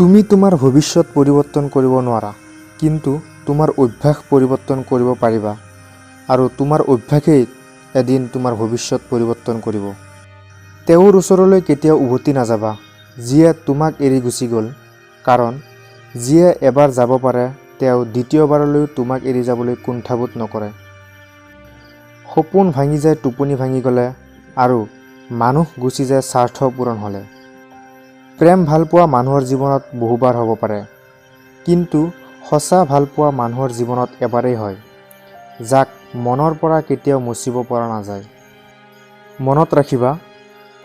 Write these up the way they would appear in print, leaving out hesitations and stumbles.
তুমি তোমাৰ ভৱিষ্যত পৰিৱৰ্তন কৰিব নোৱাৰা, কিন্তু তোমাৰ অভ্যাস পৰিৱৰ্তন কৰিব পাৰিবা আৰু তোমাৰ অভ্যাসেই এদিন তোমাৰ ভৱিষ্যত পৰিৱৰ্তন কৰিব। তেওঁৰ ওচৰলৈ কেতিয়াও উভতি নাযাবা যিয়ে তোমাক এৰি গুচি গ'ল, কাৰণ যিয়ে এবাৰ যাব পাৰে তেওঁ দ্বিতীয়বাৰলৈও তোমাক এৰি যাবলৈ কুণ্ঠাবোধ নকৰে। সপোন ভাঙি যায় টোপনি ভাঙি গ'লে আৰু মানুহ গুচি যায় স্বাৰ্থ পূৰণ হ'লে। প্ৰেম ভালপোৱা মানুহৰ জীৱনত বহুবাৰ হ'ব পাৰে, কিন্তু সঁচা ভালপোৱা মানুহৰ জীৱনত এবাৰেই হয়, যাক মনৰ পৰা কেতিয়াও মুচিব পৰা নাযায়। মনত ৰাখিবা,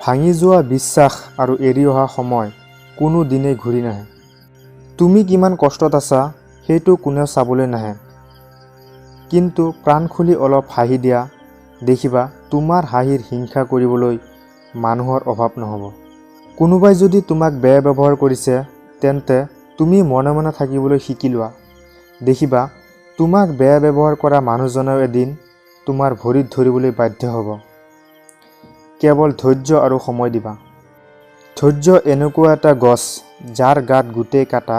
ভাঙি যোৱা বিশ্বাস আৰু এৰি অহা সময় কোনো দিনেই ঘূৰি নাহে। তুমি কিমান কষ্টত আছা সেইটো কোনেও চাবলৈ নাহে, কিন্তু প্ৰাণ খুলি অলপ হাঁহি দিয়া, দেখিবা তোমাৰ হাঁহিৰ হিংসা কৰিবলৈ মানুহৰ অভাৱ নহ'ব। কোনোবাই যদি তোমাক বেয়া ব্যৱহাৰ কৰিছে, তেন্তে তুমি মনে মনে থাকিবলৈ শিকি লোৱা। দেখিবা তোমাক বেয়া ব্যৱহাৰ কৰা মানুহজনেও এদিন তোমাৰ ভৰিত ধৰিবলৈ বাধ্য হ'ব। কেৱল ধৈৰ্য আৰু সময় দিবা। ধৈৰ্য এনেকুৱা এটা গছ যাৰ গাত গোটেই কাঁটা,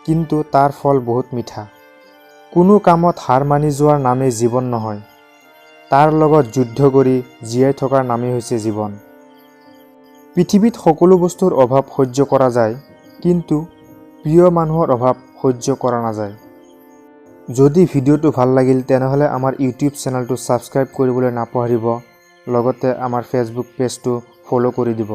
কিন্তু তাৰ ফল বহুত মিঠা। কোনো কামত হাৰ মানি যোৱাৰ নামেই জীৱন নহয়, তাৰ লগত যুদ্ধ কৰি জীয়াই থকাৰ নামেই হৈছে জীৱন। পৃথিৱীত সকলো বস্তুৰ অভাৱ সহ্য কৰা যায়, কিন্তু প্ৰিয় মানুহৰ অভাৱ সহ্য কৰা নাযায়। যদি ভিডিঅ'টো ভাল লাগিল তেনেহ'লে আমাৰ ইউটিউব চেনেলটো ছাবস্ক্ৰাইব কৰিবলৈ নাপাহৰিব, লগতে আমাৰ ফেচবুক পেজটো ফ'ল' কৰি দিব।